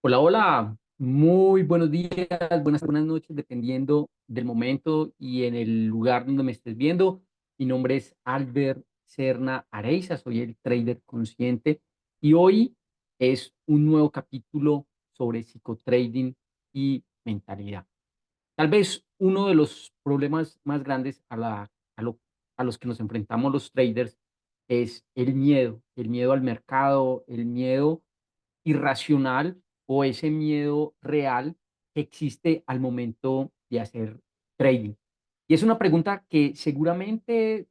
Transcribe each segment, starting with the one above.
Hola, hola, muy buenos días, buenas noches, dependiendo del momento y en el lugar donde me estés viendo. Mi nombre es Albert Serna Areiza, soy el trader consciente y hoy es un nuevo capítulo sobre psicotrading y mentalidad. Tal vez uno de los problemas más grandes a los que nos enfrentamos los traders es el miedo al mercado, el miedo irracional o ese miedo real que existe al momento de hacer trading. Y es una pregunta que seguramente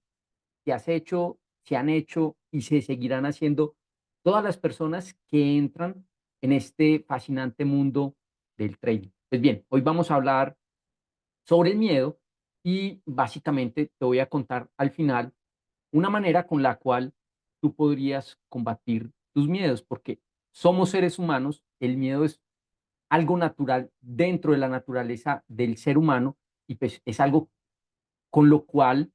te has hecho, se han hecho y se seguirán haciendo todas las personas que entran en este fascinante mundo del trading. Pues bien, hoy vamos a hablar sobre el miedo y básicamente te voy a contar al final una manera con la cual tú podrías combatir tus miedos, porque somos seres humanos, el miedo es algo natural dentro de la naturaleza del ser humano y pues es algo con lo cual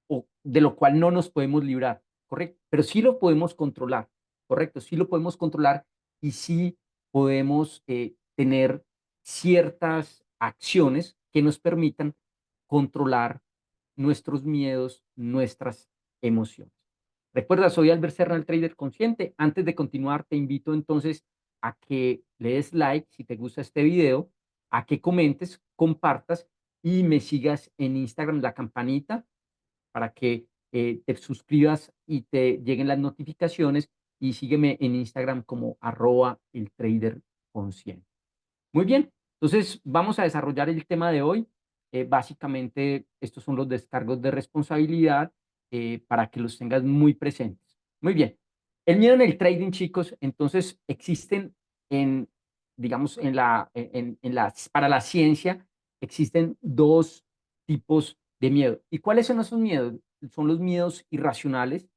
o de lo cual no nos podemos librar, ¿correcto? Pero sí lo podemos controlar, ¿correcto? Sí lo podemos controlar y sí podemos tener ciertas acciones que nos permitan controlar nuestros miedos, nuestras emociones. Recuerda, soy Albert Serra, el trader consciente. Antes de continuar, te invito entonces a que le des like si te gusta este video, a que comentes, compartas y me sigas en Instagram, la campanita para que te suscribas y te lleguen las notificaciones y sígueme en Instagram como el trader consciente. Muy bien, entonces vamos a desarrollar el tema de hoy. Básicamente, estos son los descargos de responsabilidad para que los tengas muy presentes. Muy bien, el miedo en el trading, chicos, entonces existen en, digamos, para la ciencia, existen dos tipos de miedo. ¿Y cuáles son esos miedos? Son los miedos irracionales,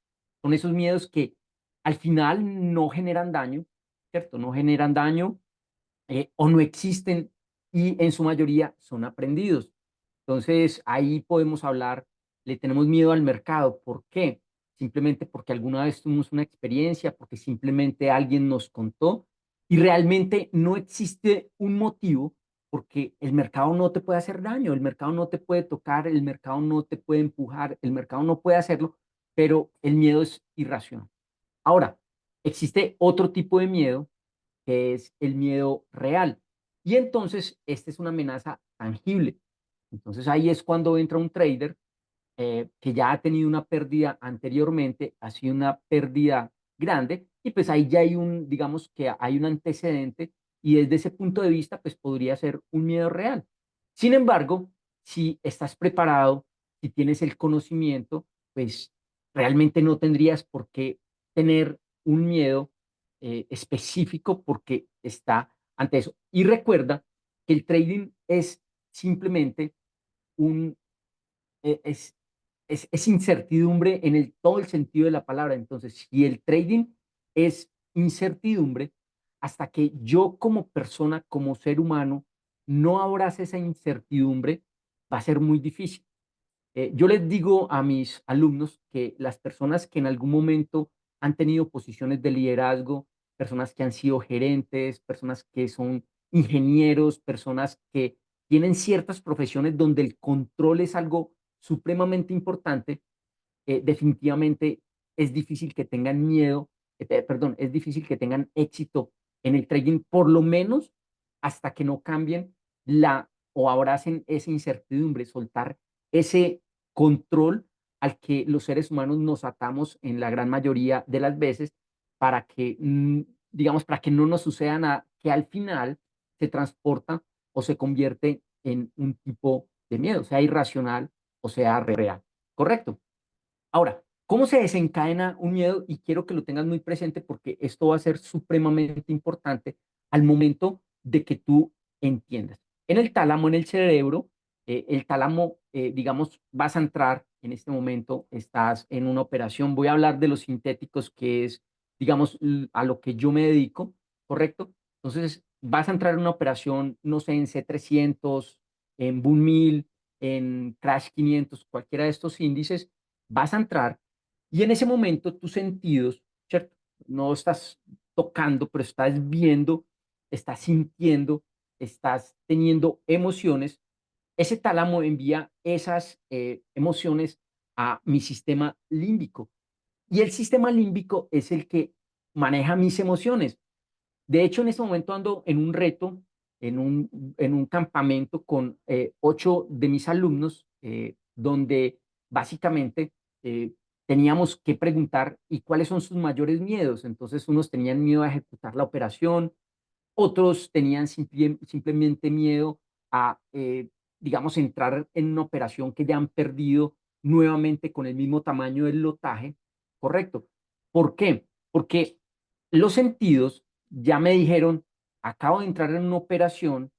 son esos miedos que al final no generan daño, ¿cierto? No generan daño o no existen y en su mayoría son aprendidos. Entonces, ahí podemos hablar, le tenemos miedo al mercado. ¿Por qué? Simplemente porque alguna vez tuvimos una experiencia, porque simplemente alguien nos contó y realmente no existe un motivo porque el mercado no te puede hacer daño, el mercado no te puede tocar, el mercado no te puede empujar, el mercado no puede hacerlo, pero el miedo es irracional. Ahora, existe otro tipo de miedo que es el miedo real. Y entonces, esta es una amenaza tangible. Entonces, ahí es cuando entra un trader que ya ha tenido una pérdida anteriormente, ha sido una pérdida grande, y pues ahí ya hay digamos que hay un antecedente, y desde ese punto de vista, pues podría ser un miedo real. Sin embargo, si estás preparado, si tienes el conocimiento, pues realmente no tendrías por qué tener un miedo específico porque está ante eso. Y recuerda que el trading es simplemente un, eh, es, es incertidumbre en todo el sentido de la palabra. Entonces, si el trading es incertidumbre, hasta que yo como persona, como ser humano, no abrace esa incertidumbre, va a ser muy difícil. Yo les digo a mis alumnos que las personas que en algún momento han tenido posiciones de liderazgo, personas que han sido gerentes, personas que son ingenieros, personas que tienen ciertas profesiones donde el control es algo supremamente importante, definitivamente es difícil que tengan miedo, perdón, es difícil que tengan éxito en el trading, por lo menos hasta que no cambien o abracen esa incertidumbre, soltar ese control al que los seres humanos nos atamos en la gran mayoría de las veces para que, digamos, para que no nos suceda nada, que al final se transporta o se convierte en un tipo de miedo, sea irracional o sea real. ¿Correcto? Ahora, ¿cómo se desencadena un miedo? Y quiero que lo tengas muy presente porque esto va a ser supremamente importante al momento de que tú entiendas. En el tálamo, en el cerebro, el tálamo, digamos, vas a entrar en este momento, estás en una operación. Voy a hablar de los sintéticos, que es, digamos, a lo que yo me dedico, ¿correcto? Entonces, vas a entrar en una operación, no sé, en C300, en Boom 1000, en Crash 500, cualquiera de estos índices vas a entrar y en ese momento tus sentidos, ¿cierto? No estás tocando, pero estás viendo, estás sintiendo, estás teniendo emociones, ese tálamo envía esas emociones a mi sistema límbico. Y el sistema límbico es el que maneja mis emociones. De hecho, en este momento ando en un reto, en un campamento con 8 de mis alumnos, donde básicamente teníamos que preguntar y cuáles son sus mayores miedos. Entonces, unos tenían miedo a ejecutar la operación, otros tenían simplemente miedo a, digamos, entrar en una operación que ya han perdido nuevamente con el mismo tamaño del lotaje, ¿correcto? ¿Por qué? Porque los sentidos ya me dijeron, acabo de entrar en una operación,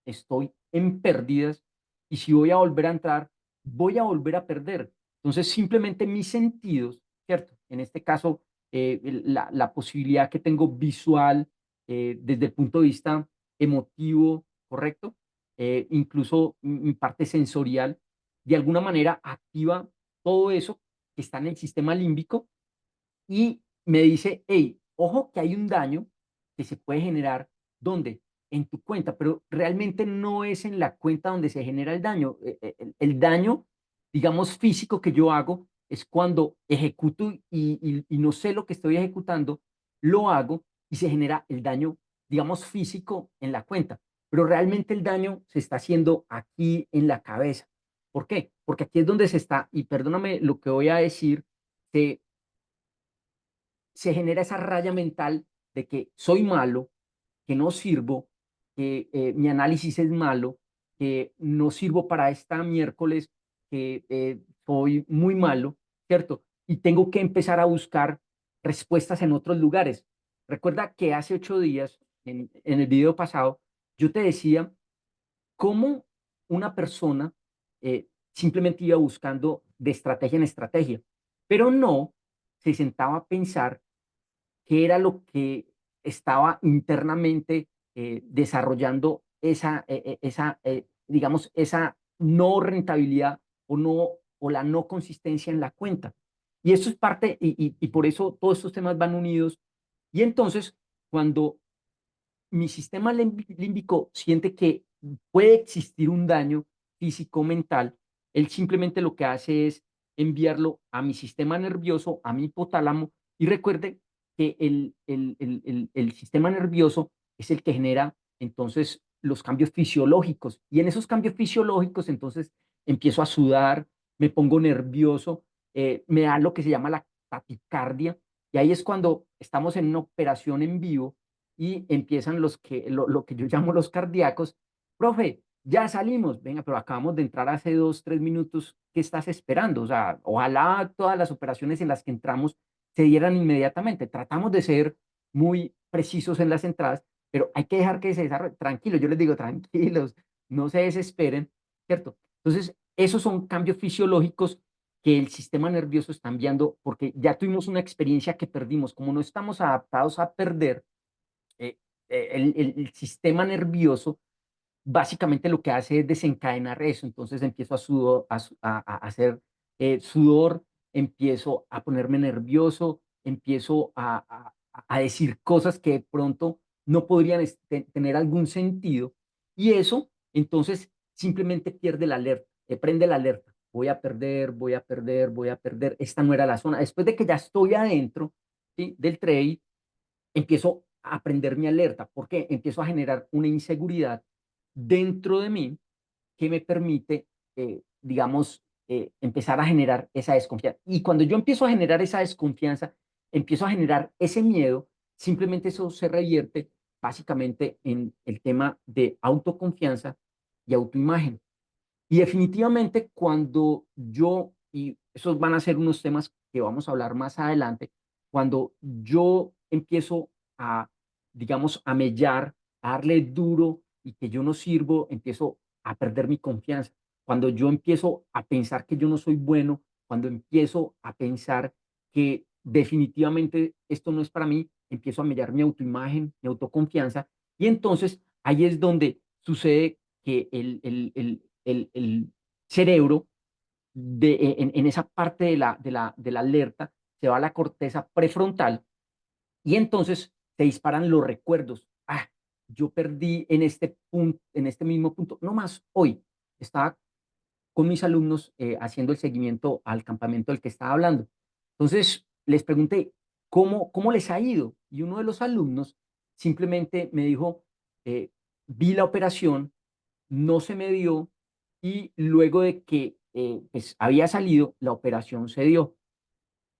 estoy en pérdidas y si voy a volver a entrar, voy a volver a perder. Entonces, simplemente mis sentidos, ¿cierto? En este caso, la posibilidad que tengo visual, desde el punto de vista emotivo, ¿correcto? Incluso mi parte sensorial, de alguna manera activa todo eso que está en el sistema límbico y me dice, hey, ojo que hay un daño que se puede generar, ¿dónde? En tu cuenta, pero realmente no es en la cuenta donde se genera el daño. El daño, digamos, físico que yo hago es cuando ejecuto y no sé lo que estoy ejecutando, lo hago y se genera el daño, digamos, físico en la cuenta. Pero realmente el daño se está haciendo aquí en la cabeza. ¿Por qué? Porque aquí es donde se está, y perdóname lo que voy a decir, se se genera esa raya mental de que soy malo, que no sirvo, que mi análisis es malo, que no sirvo para esta miércoles, que soy muy malo, ¿cierto? Y tengo que empezar a buscar respuestas en otros lugares. Recuerda que hace 8 días, en el video pasado, yo te decía cómo una persona simplemente iba buscando de estrategia en estrategia, pero no se sentaba a pensar qué era lo que estaba internamente desarrollando digamos, esa no rentabilidad o, no, o la no consistencia en la cuenta. Y eso es parte, y por eso todos estos temas van unidos. Y entonces, cuando mi sistema límbico siente que puede existir un daño físico mental, él simplemente lo que hace es enviarlo a mi sistema nervioso, a mi hipotálamo, y recuerde que el sistema nervioso es el que genera entonces los cambios fisiológicos, y en esos cambios fisiológicos entonces empiezo a sudar, me pongo nervioso, me da lo que se llama la taquicardia, y ahí es cuando estamos en una operación en vivo y empiezan lo que yo llamo los cardíacos. Profe, ya salimos, venga, pero acabamos de entrar hace 2, 3 minutos, ¿qué estás esperando? O sea, ojalá todas las operaciones en las que entramos se dieran inmediatamente. Tratamos de ser muy precisos en las entradas, pero hay que dejar que se desarrolle. Tranquilos, yo les digo, tranquilos, no se desesperen, ¿cierto? Entonces, esos son cambios fisiológicos que el sistema nervioso está enviando porque ya tuvimos una experiencia que perdimos. Como no estamos adaptados a perder, eh, el sistema nervioso básicamente lo que hace es desencadenar eso. Entonces empiezo a hacer sudor, empiezo a ponerme nervioso, empiezo a decir cosas que de pronto no podrían tener algún sentido. Y eso, entonces, simplemente pierde la alerta, prende la alerta. Voy a perder, voy a perder, voy a perder. Esta no era la zona. Después de que ya estoy adentro, ¿sí?, del trade, empiezo a prender mi alerta, porque empiezo a generar una inseguridad dentro de mí que me permite, digamos, empezar a generar esa desconfianza. Y cuando yo empiezo a generar esa desconfianza, empiezo a generar ese miedo, simplemente eso se revierte básicamente en el tema de autoconfianza y autoimagen. Y definitivamente cuando yo, y esos van a ser unos temas que vamos a hablar más adelante, cuando yo empiezo a, digamos, a mellar, a darle duro y que yo no sirvo, empiezo a perder mi confianza. Cuando yo empiezo a pensar que yo no soy bueno, cuando empiezo a pensar que definitivamente esto no es para mí, empiezo a mellar mi autoimagen, mi autoconfianza, y entonces ahí es donde sucede que el cerebro en esa parte de la alerta se va a la corteza prefrontal y entonces se disparan los recuerdos. Ah, yo perdí en este punto, en este mismo punto, no más hoy, estaba con mis alumnos haciendo el seguimiento al campamento del que estaba hablando. Entonces, les pregunté, ¿cómo les ha ido? Y uno de los alumnos simplemente me dijo, vi la operación, no se me dio y luego de que pues, había salido, la operación se dio.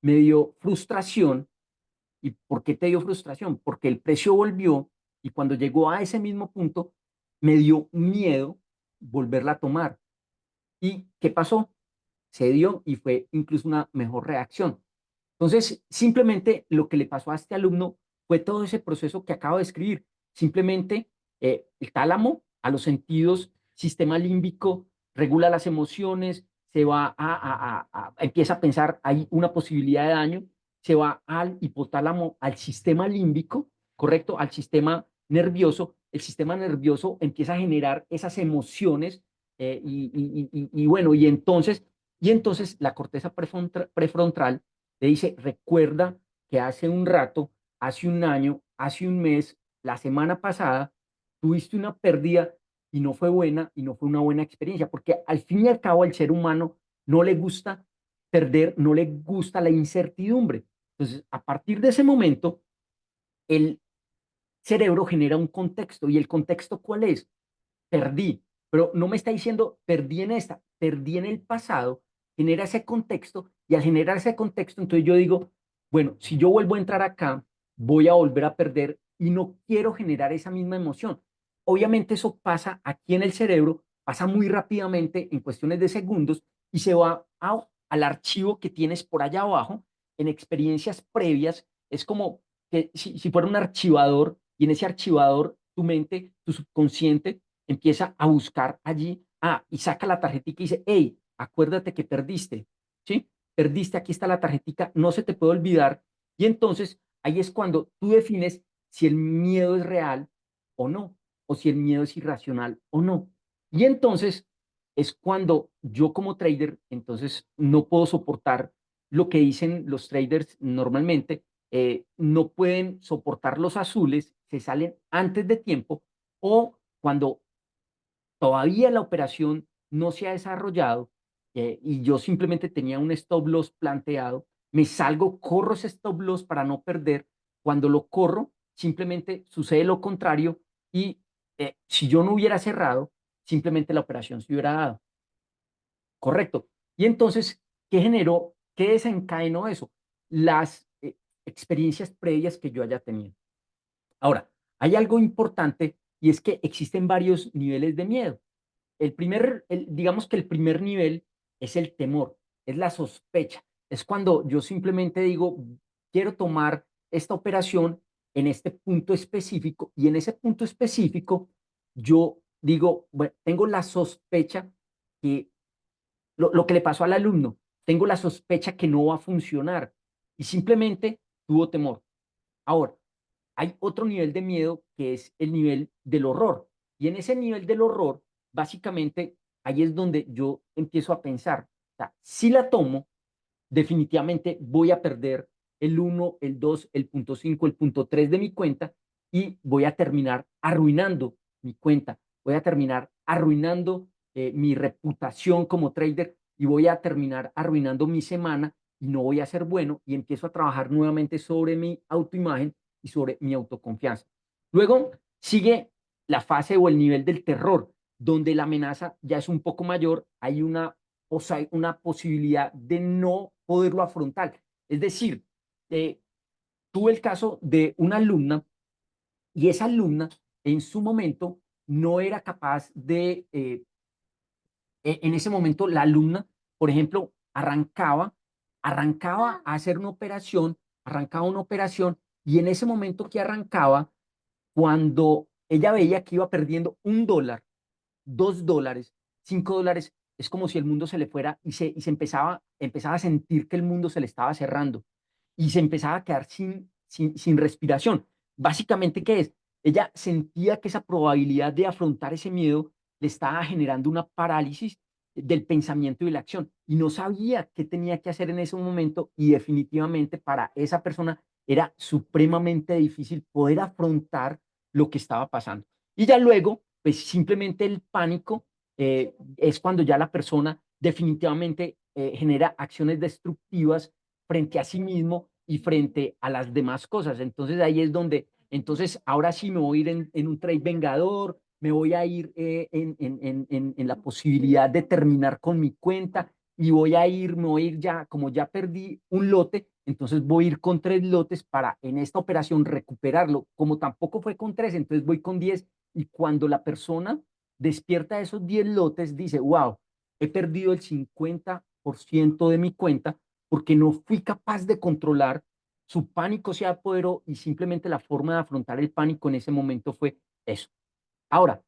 Me dio frustración. ¿Y por qué te dio frustración? Porque el precio volvió y cuando llegó a ese mismo punto, me dio miedo volverla a tomar. ¿Y qué pasó? Se dio y fue incluso una mejor reacción. Entonces, simplemente lo que le pasó a este alumno fue todo ese proceso que acabo de escribir. Simplemente el tálamo a los sentidos, sistema límbico, regula las emociones, se va empieza a pensar, hay una posibilidad de daño, se va al hipotálamo, al sistema límbico, ¿correcto? Al sistema nervioso. El sistema nervioso empieza a generar esas emociones bueno, y entonces la corteza prefrontal le dice, recuerda que hace un rato, hace un año, hace un mes, la semana pasada, tuviste una pérdida y no fue buena y no fue una buena experiencia, porque al fin y al cabo al ser humano no le gusta perder, no le gusta la incertidumbre. Entonces, a partir de ese momento, el cerebro genera un contexto. ¿Y el contexto cuál es? Perdí, pero no me está diciendo perdí en esta, perdí en el pasado, genera ese contexto y al generar ese contexto, entonces yo digo, bueno, si yo vuelvo a entrar acá, voy a volver a perder y no quiero generar esa misma emoción. Obviamente eso pasa aquí en el cerebro, pasa muy rápidamente en cuestiones de segundos y se va al archivo que tienes por allá abajo en experiencias previas. Es como que si fuera un archivador y en ese archivador tu mente, tu subconsciente, empieza a buscar allí, y saca la tarjetita y dice, hey, acuérdate que perdiste, ¿sí? Perdiste, aquí está la tarjetita, no se te puede olvidar. Y entonces ahí es cuando tú defines si el miedo es real o no, o si el miedo es irracional o no. Y entonces es cuando yo como trader, entonces no puedo soportar lo que dicen los traders normalmente, no pueden soportar los azules, se salen antes de tiempo o cuando todavía la operación no se ha desarrollado y yo simplemente tenía un stop loss planteado, me salgo, corro ese stop loss para no perder. Cuando lo corro, simplemente sucede lo contrario y si yo no hubiera cerrado, simplemente la operación se hubiera dado. Correcto. Y entonces, ¿qué generó? ¿Qué desencadenó eso? Las experiencias previas que yo haya tenido. Ahora, hay algo importante y es que existen varios niveles de miedo. Digamos que el primer nivel es el temor, es la sospecha. Es cuando yo simplemente digo, quiero tomar esta operación en este punto específico y en ese punto específico yo digo, bueno, tengo la sospecha que lo que le pasó al alumno, tengo la sospecha que no va a funcionar y simplemente tuvo temor. Ahora, hay otro nivel de miedo que es el nivel del horror. Y en ese nivel del horror, básicamente, ahí es donde yo empiezo a pensar, o sea, si la tomo, definitivamente voy a perder el uno, el 2, el punto 5, el punto 3 de mi cuenta y voy a terminar arruinando mi cuenta, voy a terminar arruinando mi reputación como trader y voy a terminar arruinando mi semana y no voy a ser bueno y empiezo a trabajar nuevamente sobre mi autoimagen y sobre mi autoconfianza. Luego sigue la fase o el nivel del terror, donde la amenaza ya es un poco mayor, hay una posibilidad de no poderlo afrontar. Es decir, eh, tuve el caso de una alumna y esa alumna en su momento no era capaz en ese momento la alumna, por ejemplo, arrancaba a hacer arrancaba una operación y en ese momento que arrancaba, cuando ella veía que iba perdiendo $1, $2, $5, es como si el mundo se le fuera y se empezaba a sentir que el mundo se le estaba cerrando y se empezaba a quedar sin respiración. Básicamente, ¿qué es? Ella sentía que esa probabilidad de afrontar ese miedo le estaba generando una parálisis del pensamiento y de la acción y no sabía qué tenía que hacer en ese momento y definitivamente para esa persona era supremamente difícil poder afrontar lo que estaba pasando. Y ya luego, pues simplemente el pánico es cuando ya la persona definitivamente genera acciones destructivas frente a sí mismo y frente a las demás cosas. Entonces ahí es donde, entonces ahora sí me voy a ir en un trade vengador, me voy a ir en la posibilidad de terminar con mi cuenta y me voy a ir ya, como ya perdí un lote, entonces voy a ir con 3 lotes para en esta operación recuperarlo. Como tampoco fue con 3, entonces voy con 10 y cuando la persona despierta esos 10 lotes, dice, wow, he perdido el 50% de mi cuenta porque no fui capaz de controlar, su pánico se apoderó y simplemente la forma de afrontar el pánico en ese momento fue eso. Ahora,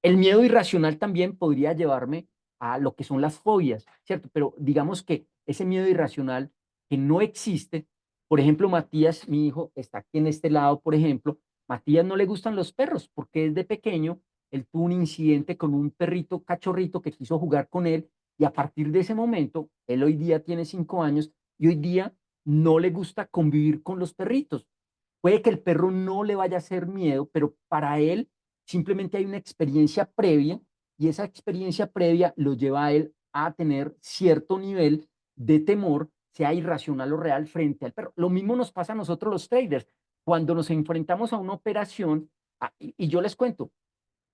el miedo irracional también podría llevarme a lo que son las fobias, ¿cierto? Pero digamos que ese miedo irracional que no existe, por ejemplo, Matías, mi hijo, está aquí en este lado, por ejemplo, Matías no le gustan los perros porque desde pequeño él tuvo un incidente con un perrito cachorrito que quiso jugar con él y a partir de ese momento, él hoy día tiene 5 años y hoy día no le gusta convivir con los perritos. Puede que el perro no le vaya a hacer miedo, pero para él simplemente hay una experiencia previa y esa experiencia previa lo lleva a él a tener cierto nivel de temor, sea irracional o real, frente al perro. Lo mismo nos pasa a nosotros los traders. Cuando nos enfrentamos a una operación, y yo les cuento,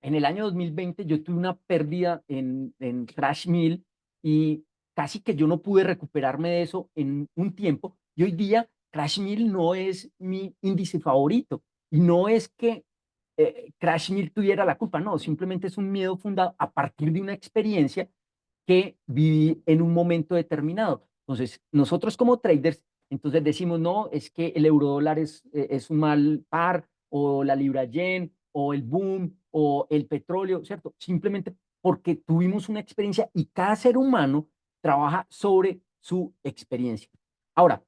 en el año 2020 yo tuve una pérdida en Crash Mill y casi que yo no pude recuperarme de eso en un tiempo. Y hoy día Crash Mill no es mi índice favorito. Y no es que Crash Mill tuviera la culpa, no, simplemente es un miedo fundado a partir de una experiencia que viví en un momento determinado. Entonces, nosotros como traders, entonces decimos, no, es que el eurodólar es un mal par, o la libra yen, o el boom, o el petróleo, ¿cierto? Simplemente porque tuvimos una experiencia y cada ser humano trabaja sobre su experiencia. Ahora,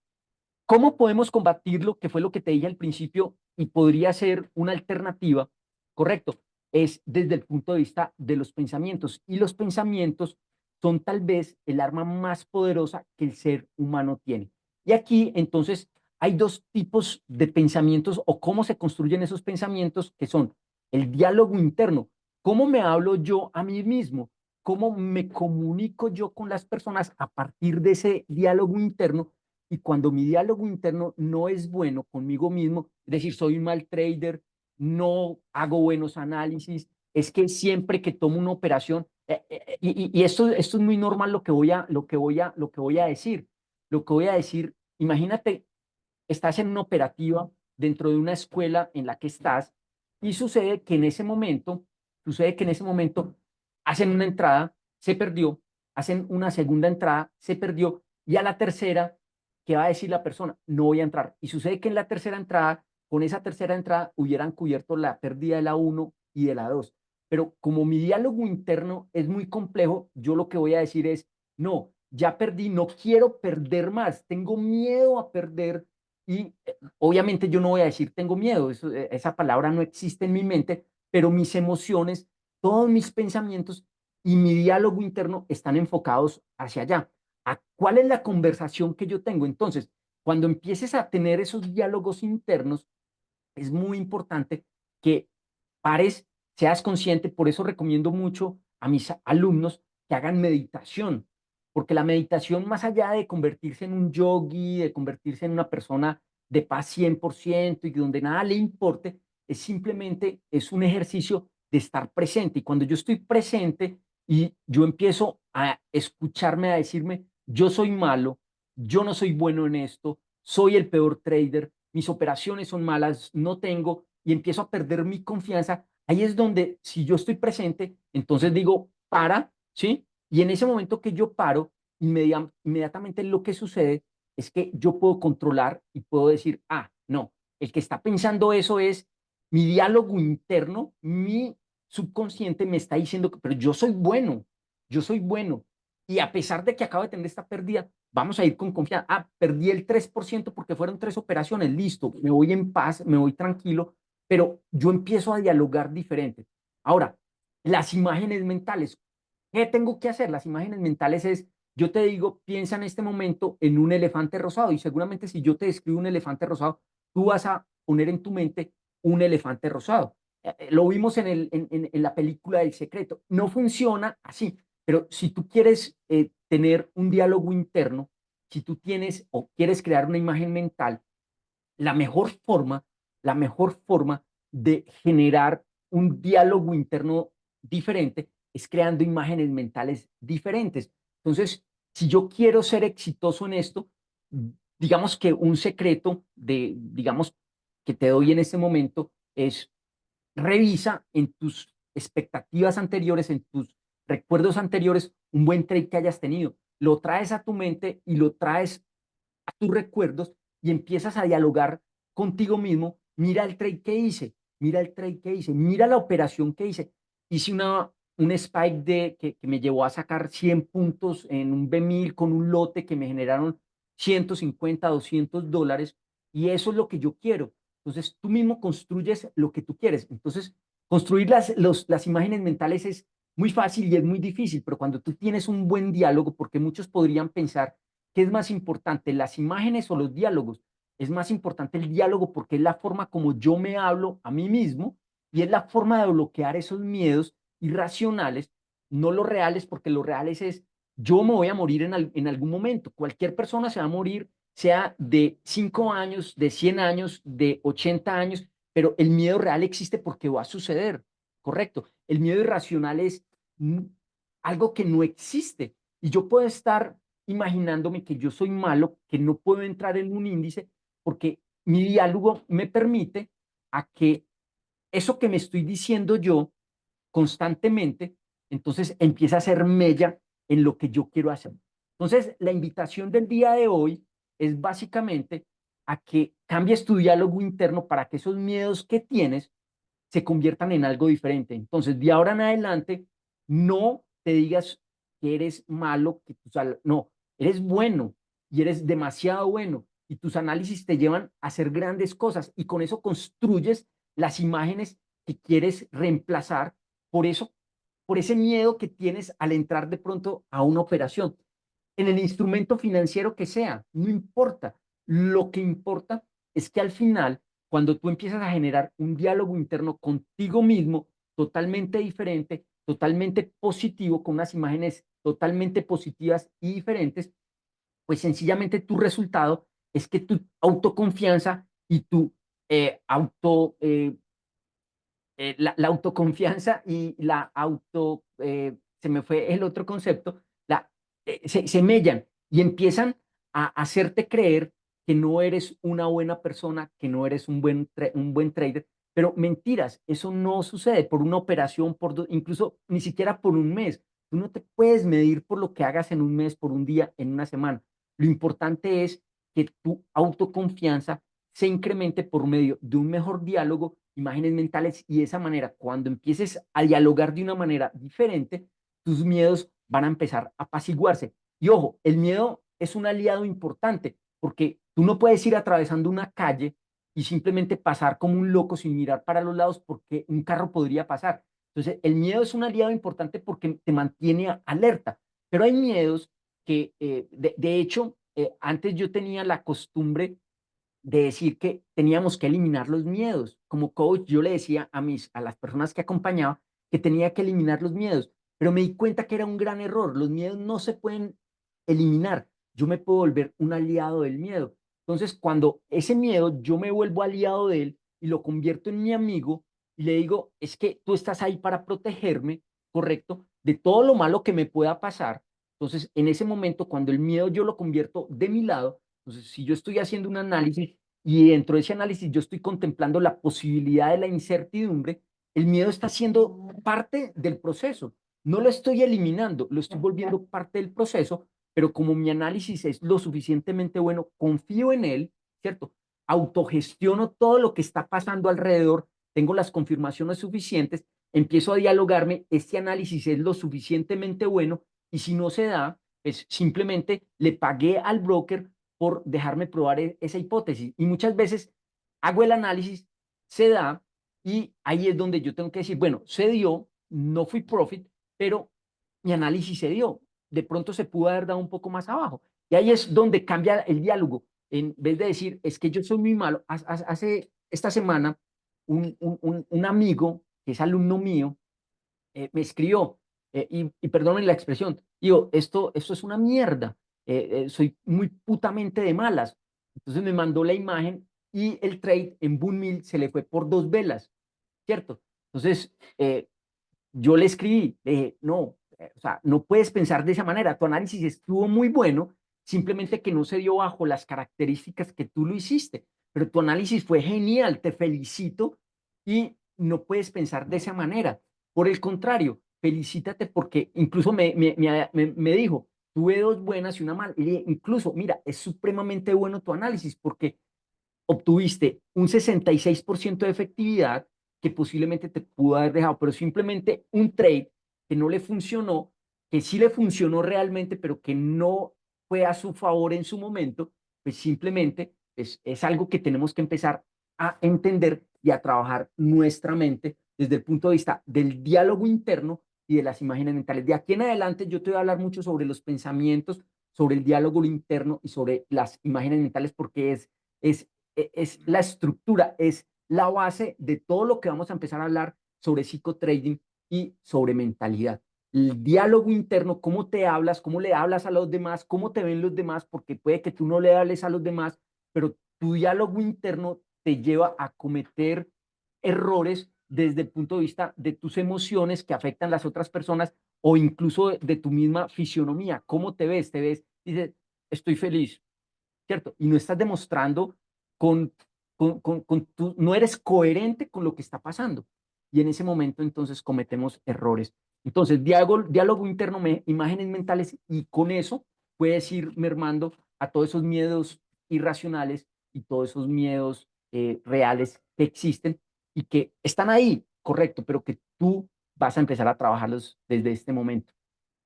¿cómo podemos combatirlo? Que fue lo que te dije al principio y podría ser una alternativa, correcto, es desde el punto de vista de los pensamientos. Y los pensamientos son tal vez el arma más poderosa que el ser humano tiene. Y aquí entonces hay 2 tipos de pensamientos o cómo se construyen esos pensamientos que son el diálogo interno. ¿Cómo me hablo yo a mí mismo? ¿Cómo me comunico yo con las personas a partir de ese diálogo interno? Y cuando mi diálogo interno no es bueno conmigo mismo, es decir, soy un mal trader, no hago buenos análisis, es que siempre que tomo una operación, y esto es muy normal lo que voy a decir. Lo que voy a decir, imagínate, estás en una operativa dentro de una escuela en la que estás y sucede que en ese momento hacen una entrada, se perdió, hacen una segunda entrada, se perdió y a la tercera, ¿qué va a decir la persona? No voy a entrar. Y sucede que en la tercera entrada, con esa tercera entrada, hubieran cubierto la pérdida de la uno y de la 2. Pero como mi diálogo interno es muy complejo, yo lo que voy a decir es, no, ya perdí, no quiero perder más, tengo miedo a perder y obviamente yo no voy a decir tengo miedo, esa palabra no existe en mi mente, pero mis emociones, todos mis pensamientos y mi diálogo interno están enfocados hacia allá. ¿A cuál es la conversación que yo tengo? Entonces, cuando empieces a tener esos diálogos internos, es muy importante que pares, seas consciente, por eso recomiendo mucho a mis alumnos que hagan meditación, porque la meditación, más allá de convertirse en un yogi, de convertirse en una persona de paz 100% y donde nada le importe, es simplemente, es un ejercicio de estar presente. Y cuando yo estoy presente y yo empiezo a escucharme, a decirme, yo soy malo, yo no soy bueno en esto, soy el peor trader, mis operaciones son malas, no tengo, y empiezo a perder mi confianza, ahí es donde si yo estoy presente, entonces digo, para, ¿sí? Y en ese momento que yo paro, inmediatamente lo que sucede es que yo puedo controlar y puedo decir, no, el que está pensando eso es mi diálogo interno, mi subconsciente me está diciendo que, pero yo soy bueno. Y a pesar de que acabo de tener esta pérdida, vamos a ir con confianza. Perdí el 3% porque fueron 3 operaciones, listo, me voy en paz, me voy tranquilo, pero yo empiezo a dialogar diferente. Ahora, las imágenes mentales, ¿qué tengo que hacer? Las imágenes mentales es, yo te digo, piensa en este momento en un elefante rosado y seguramente si yo te describo un elefante rosado, tú vas a poner en tu mente un elefante rosado. Lo vimos en la película del secreto. No funciona así, pero si tú quieres tener un diálogo interno, si tú tienes o quieres crear una imagen mental, la mejor forma, la mejor forma de generar un diálogo interno diferente es creando imágenes mentales diferentes. Entonces, si yo quiero ser exitoso en esto, digamos que un secreto digamos, que te doy en este momento es revisa en tus expectativas anteriores, en tus recuerdos anteriores, un buen trade que hayas tenido. Lo traes a tu mente y lo traes a tus recuerdos y empiezas a dialogar contigo mismo. Mira el trade que hice, mira el trade que hice, mira la operación que hice. Hice un spike que me llevó a sacar 100 puntos en un B1000 con un lote que me generaron 150, $200 y eso es lo que yo quiero. Entonces tú mismo construyes lo que tú quieres. Entonces construir las imágenes mentales es muy fácil y es muy difícil, pero cuando tú tienes un buen diálogo, porque muchos podrían pensar, ¿qué es más importante, las imágenes o los diálogos? Es más importante el diálogo porque es la forma como yo me hablo a mí mismo y es la forma de bloquear esos miedos irracionales, no los reales, porque los reales es yo me voy a morir en algún momento. Cualquier persona se va a morir, sea de 5 años, de 100 años, de 80 años, pero el miedo real existe porque va a suceder, ¿correcto? El miedo irracional es algo que no existe. Y yo puedo estar imaginándome que yo soy malo, que no puedo entrar en un índice, porque mi diálogo me permite a que eso que me estoy diciendo yo constantemente, entonces empieza a ser mella en lo que yo quiero hacer. Entonces, la invitación del día de hoy es básicamente a que cambies tu diálogo interno para que esos miedos que tienes se conviertan en algo diferente. Entonces, de ahora en adelante, no te digas que eres malo, no, eres bueno y eres demasiado bueno y tus análisis te llevan a hacer grandes cosas y con eso construyes las imágenes que quieres reemplazar por eso, por ese miedo que tienes al entrar de pronto a una operación. En el instrumento financiero que sea, no importa. Lo que importa es que al final, cuando tú empiezas a generar un diálogo interno contigo mismo, totalmente diferente, totalmente positivo, con unas imágenes totalmente positivas y diferentes, pues sencillamente tu resultado es que tu autoconfianza y tu la autoconfianza y se me fue el otro concepto, se mellan y empiezan a hacerte creer que no eres una buena persona, que no eres un buen trader, pero mentiras, eso no sucede por una operación, incluso ni siquiera por un mes. Tú no te puedes medir por lo que hagas en un mes, por un día, en una semana. Lo importante es que tu autoconfianza se incremente por medio de un mejor diálogo, imágenes mentales, y de esa manera, cuando empieces a dialogar de una manera diferente, tus miedos van a empezar a apaciguarse. Y ojo, el miedo es un aliado importante, porque tú no puedes ir atravesando una calle y simplemente pasar como un loco sin mirar para los lados porque un carro podría pasar. Entonces, el miedo es un aliado importante porque te mantiene alerta, pero hay miedos que, de hecho, antes yo tenía la costumbre de decir que teníamos que eliminar los miedos. Como coach, yo le decía a las personas que acompañaba que tenía que eliminar los miedos, pero me di cuenta que era un gran error. Los miedos no se pueden eliminar. Yo me puedo volver un aliado del miedo. Entonces, cuando ese miedo yo me vuelvo aliado de él y lo convierto en mi amigo y le digo, es que tú estás ahí para protegerme, ¿correcto? De todo lo malo que me pueda pasar. Entonces, en ese momento, cuando el miedo yo lo convierto de mi lado, entonces, si yo estoy haciendo un análisis y dentro de ese análisis yo estoy contemplando la posibilidad de la incertidumbre, el miedo está siendo parte del proceso. No lo estoy eliminando, lo estoy volviendo parte del proceso, pero como mi análisis es lo suficientemente bueno, confío en él, ¿cierto? Autogestiono todo lo que está pasando alrededor, tengo las confirmaciones suficientes, empiezo a dialogarme, este análisis es lo suficientemente bueno y si no se da, pues simplemente le pagué al broker por dejarme probar esa hipótesis. Y muchas veces hago el análisis, se da, y ahí es donde yo tengo que decir, bueno, se dio, no fui profit, pero mi análisis se dio. De pronto se pudo haber dado un poco más abajo. Y ahí es donde cambia el diálogo. En vez de decir, es que yo soy muy malo, hace esta semana un amigo que es alumno mío me escribió, y perdónenme la expresión, digo, esto es una mierda, soy muy putamente de malas. Entonces me mandó la imagen y el trade en Boom se le fue por 2 velas, ¿cierto? Entonces, yo le escribí, le dije, no, o sea, no puedes pensar de esa manera, tu análisis estuvo muy bueno, simplemente que no se dio bajo las características que tú lo hiciste, pero tu análisis fue genial, te felicito y no puedes pensar de esa manera. Por el contrario, felicítate porque incluso me dijo, tuve 2 buenas y una mala. Y dije, incluso, mira, es supremamente bueno tu análisis porque obtuviste un 66% de efectividad que posiblemente te pudo haber dejado, pero simplemente un trade que no le funcionó, que sí le funcionó realmente, pero que no fue a su favor en su momento, pues simplemente es algo que tenemos que empezar a entender y a trabajar nuestra mente desde el punto de vista del diálogo interno y de las imágenes mentales. De aquí en adelante yo te voy a hablar mucho sobre los pensamientos, sobre el diálogo interno y sobre las imágenes mentales porque es es la estructura, es la base de todo lo que vamos a empezar a hablar sobre psicotrading y sobre mentalidad. El diálogo interno, cómo te hablas, cómo le hablas a los demás, cómo te ven los demás, porque puede que tú no le hables a los demás, pero tu diálogo interno te lleva a cometer errores desde el punto de vista de tus emociones que afectan a las otras personas o incluso de tu misma fisionomía. ¿Cómo te ves? Te ves, dices, estoy feliz, ¿cierto? Y no estás demostrando con, no eres coherente con lo que está pasando. Y en ese momento entonces cometemos errores. Entonces, diálogo interno, imágenes mentales, y con eso puedes ir mermando a todos esos miedos irracionales y todos esos miedos reales que existen y que están ahí, correcto, pero que tú vas a empezar a trabajarlos desde este momento.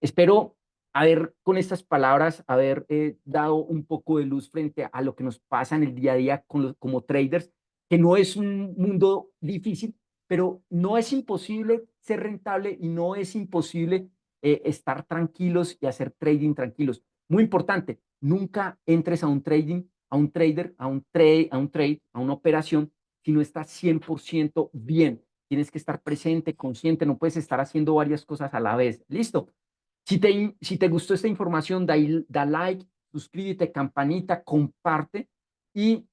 Espero haber, con estas palabras, haber dado un poco de luz frente a lo que nos pasa en el día a día como traders, que no es un mundo difícil, pero no es imposible ser rentable y no es imposible estar tranquilos y hacer trading tranquilos. Muy importante, nunca entres a un trading, a un trader, a una operación, si no estás 100% bien. Tienes que estar presente, consciente, no puedes estar haciendo varias cosas a la vez. ¿Listo? Si te gustó esta información, da like, suscríbete, campanita, comparte y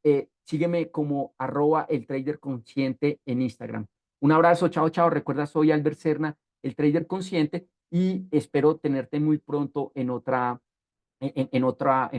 sígueme como @el trader consciente en Instagram. Un abrazo, chao, chao. Recuerda, soy Albert Serna, el trader consciente, y espero tenerte muy pronto en otra, en otro